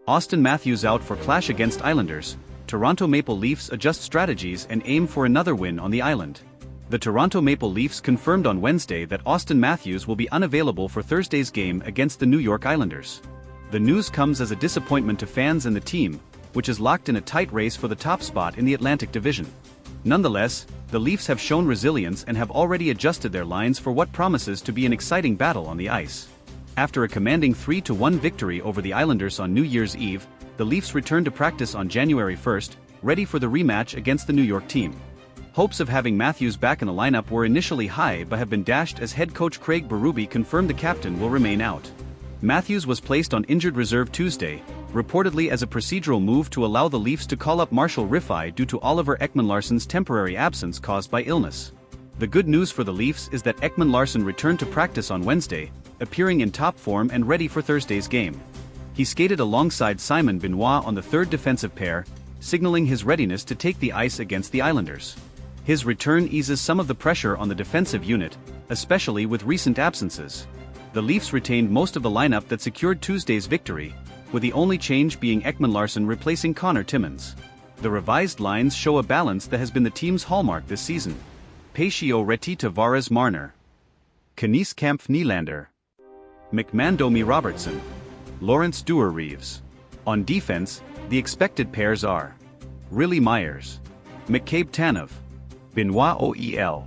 Auston Matthews out for clash against Islanders. Toronto Maple Leafs adjust strategies and aim for another win on the island. The Toronto Maple Leafs confirmed on Wednesday that Auston Matthews will be unavailable for Thursday's game against the New York Islanders. The news comes as a disappointment to fans and the team, which is locked in a tight race for the top spot in the Atlantic Division. Nonetheless, the Leafs have shown resilience and have already adjusted their lines for what promises to be an exciting battle on the ice. After a commanding 3-1 victory over the Islanders on New Year's Eve, the Leafs returned to practice on January 1st, ready for the rematch against the New York team. Hopes of having Matthews back in the lineup were initially high but have been dashed as head coach Craig Berube confirmed the captain will remain out. Matthews was placed on injured reserve Tuesday, reportedly as a procedural move to allow the Leafs to call up Marshall Riffey due to Oliver Ekman-Larsson's temporary absence caused by illness. The good news for the Leafs is that Ekman-Larsson returned to practice on Wednesday, appearing in top form and ready for Thursday's game. He skated alongside Simon Benoit on the third defensive pair, signaling his readiness to take the ice against the Islanders. His return eases some of the pressure on the defensive unit, especially with recent absences. The Leafs retained most of the lineup that secured Tuesday's victory, with the only change being Ekman-Larsson replacing Connor Timmins. The revised lines show a balance that has been the team's hallmark this season. Pacio Reti Tavares Marner, Knies Kampf Nylander, McMahon Domi Robertson, Lawrence Duehr Reeves. On defense, the expected pairs are Riley Myers, McCabe Tanev, Benoit Oel.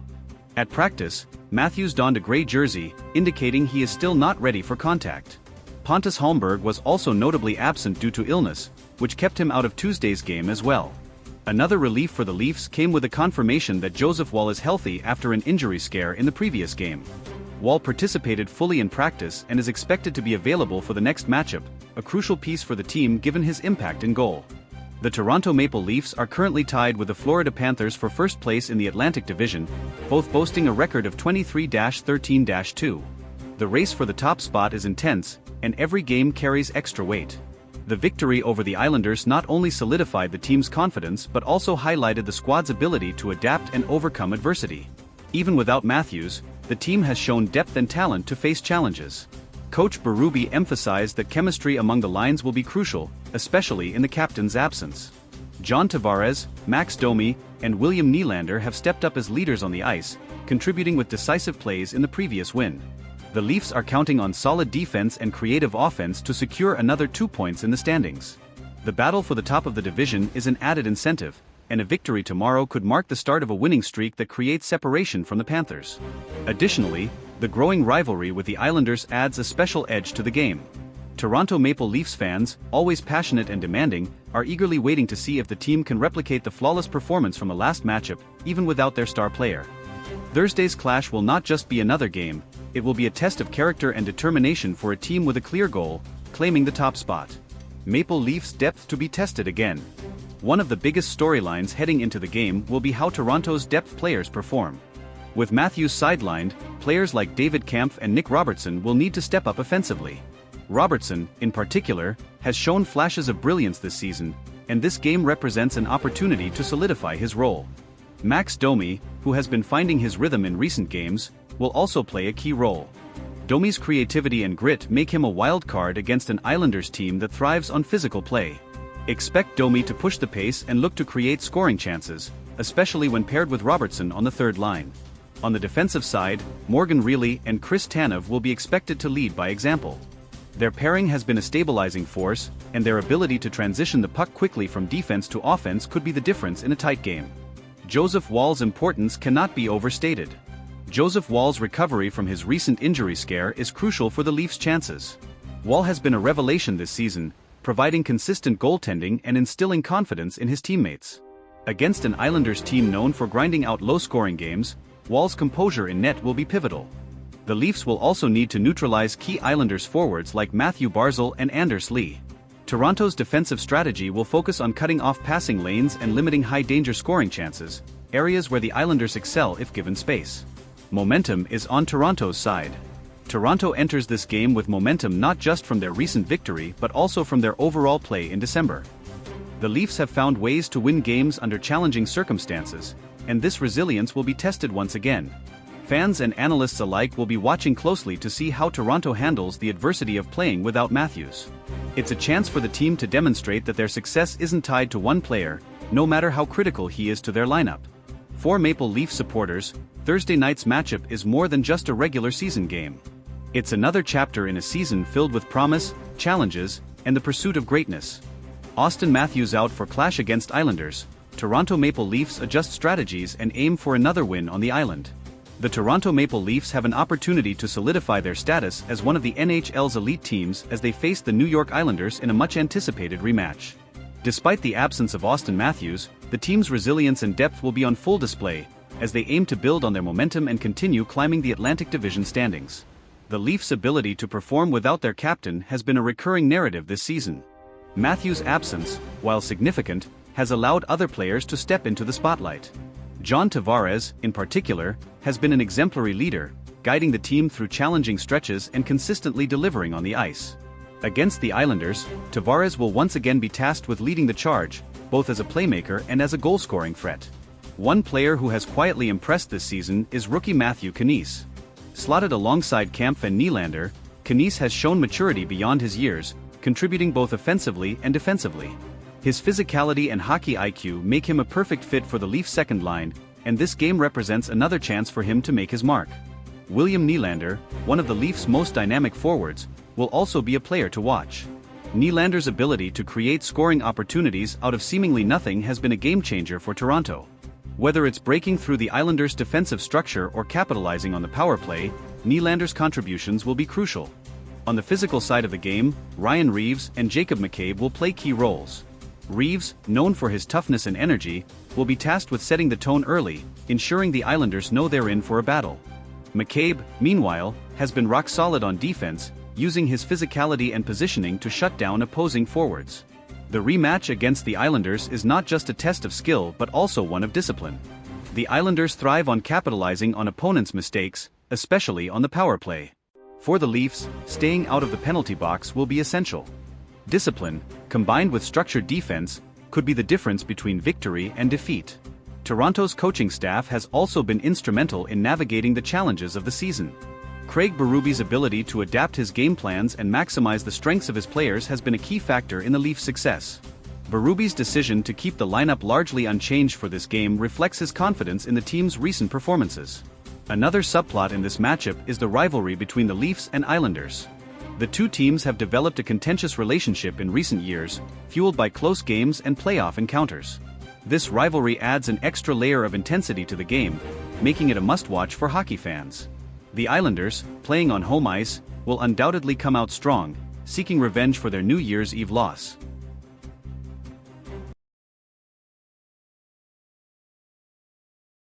At practice, Matthews donned a gray jersey, indicating he is still not ready for contact. Pontus Holmberg was also notably absent due to illness, which kept him out of Tuesday's game as well. Another relief for the Leafs came with the confirmation that Joseph Woll is healthy after an injury scare in the previous game. Woll participated fully in practice and is expected to be available for the next matchup, a crucial piece for the team given his impact in goal. The Toronto Maple Leafs are currently tied with the Florida Panthers for first place in the Atlantic Division, both boasting a record of 23-13-2. The race for the top spot is intense, and every game carries extra weight. The victory over the Islanders not only solidified the team's confidence but also highlighted the squad's ability to adapt and overcome adversity. Even without Matthews, the team has shown depth and talent to face challenges. Coach Berube emphasized that chemistry among the lines will be crucial, especially in the captain's absence. John Tavares, Max Domi, and William Nylander have stepped up as leaders on the ice, contributing with decisive plays in the previous win. The Leafs are counting on solid defense and creative offense to secure another 2 points in the standings. The battle for the top of the division is an added incentive, and a victory tomorrow could mark the start of a winning streak that creates separation from the Panthers. Additionally, the growing rivalry with the Islanders adds a special edge to the game. Toronto Maple Leafs fans, always passionate and demanding, are eagerly waiting to see if the team can replicate the flawless performance from the last matchup, even without their star player. Thursday's clash will not just be another game, it will be a test of character and determination for a team with a clear goal, claiming the top spot. Maple Leafs' depth to be tested again. One of the biggest storylines heading into the game will be how Toronto's depth players perform. With Matthews sidelined, players like David Kampf and Nick Robertson will need to step up offensively. Robertson, in particular, has shown flashes of brilliance this season, and this game represents an opportunity to solidify his role. Max Domi, who has been finding his rhythm in recent games, will also play a key role. Domi's creativity and grit make him a wild card against an Islanders team that thrives on physical play. Expect Domi to push the pace and look to create scoring chances, especially when paired with Robertson on the third line. On the defensive side, Morgan Rielly and Chris Tanev will be expected to lead by example. Their pairing has been a stabilizing force, and their ability to transition the puck quickly from defense to offense could be the difference in a tight game. Joseph Woll's importance cannot be overstated. Joseph Woll's recovery from his recent injury scare is crucial for the Leafs' chances. Woll has been a revelation this season, providing consistent goaltending and instilling confidence in his teammates. Against an Islanders team known for grinding out low-scoring games, Woll's composure in net will be pivotal. The Leafs will also need to neutralize key Islanders forwards like Matthew Barzal and Anders Lee. Toronto's defensive strategy will focus on cutting off passing lanes and limiting high-danger scoring chances, areas where the Islanders excel if given space. Momentum is on Toronto's side. Toronto enters this game with momentum not just from their recent victory but also from their overall play in December. The Leafs have found ways to win games under challenging circumstances, and this resilience will be tested once again. Fans and analysts alike will be watching closely to see how Toronto handles the adversity of playing without Matthews. It's a chance for the team to demonstrate that their success isn't tied to one player, no matter how critical he is to their lineup. For Maple Leaf supporters, Thursday night's matchup is more than just a regular season game. It's another chapter in a season filled with promise, challenges, and the pursuit of greatness. Auston Matthews out for clash against Islanders. Toronto Maple Leafs adjust strategies and aim for another win on the island. The Toronto Maple Leafs have an opportunity to solidify their status as one of the NHL's elite teams as they face the New York Islanders in a much-anticipated rematch. Despite the absence of Auston Matthews, the team's resilience and depth will be on full display, as they aim to build on their momentum and continue climbing the Atlantic Division standings. The Leafs' ability to perform without their captain has been a recurring narrative this season. Matthews' absence, while significant, has allowed other players to step into the spotlight. John Tavares, in particular, has been an exemplary leader, guiding the team through challenging stretches and consistently delivering on the ice. Against the Islanders, Tavares will once again be tasked with leading the charge, both as a playmaker and as a goal-scoring threat. One player who has quietly impressed this season is rookie Matthew Knies. Slotted alongside Kampf and Nylander, Knies has shown maturity beyond his years, contributing both offensively and defensively. His physicality and hockey IQ make him a perfect fit for the Leafs' second line, and this game represents another chance for him to make his mark. William Nylander, one of the Leafs' most dynamic forwards, will also be a player to watch. Nylander's ability to create scoring opportunities out of seemingly nothing has been a game-changer for Toronto. Whether it's breaking through the Islanders' defensive structure or capitalizing on the power play, Nylander's contributions will be crucial. On the physical side of the game, Ryan Reaves and Jacob McCabe will play key roles. Reaves, known for his toughness and energy, will be tasked with setting the tone early, ensuring the Islanders know they're in for a battle. McCabe, meanwhile, has been rock solid on defense, using his physicality and positioning to shut down opposing forwards. The rematch against the Islanders is not just a test of skill but also one of discipline. The Islanders thrive on capitalizing on opponents' mistakes, especially on the power play. For the Leafs, staying out of the penalty box will be essential. Discipline, combined with structured defense, could be the difference between victory and defeat. Toronto's coaching staff has also been instrumental in navigating the challenges of the season. Craig Berube's ability to adapt his game plans and maximize the strengths of his players has been a key factor in the Leafs' success. Berube's decision to keep the lineup largely unchanged for this game reflects his confidence in the team's recent performances. Another subplot in this matchup is the rivalry between the Leafs and Islanders. The two teams have developed a contentious relationship in recent years, fueled by close games and playoff encounters. This rivalry adds an extra layer of intensity to the game, making it a must-watch for hockey fans. The Islanders, playing on home ice, will undoubtedly come out strong, seeking revenge for their New Year's Eve loss.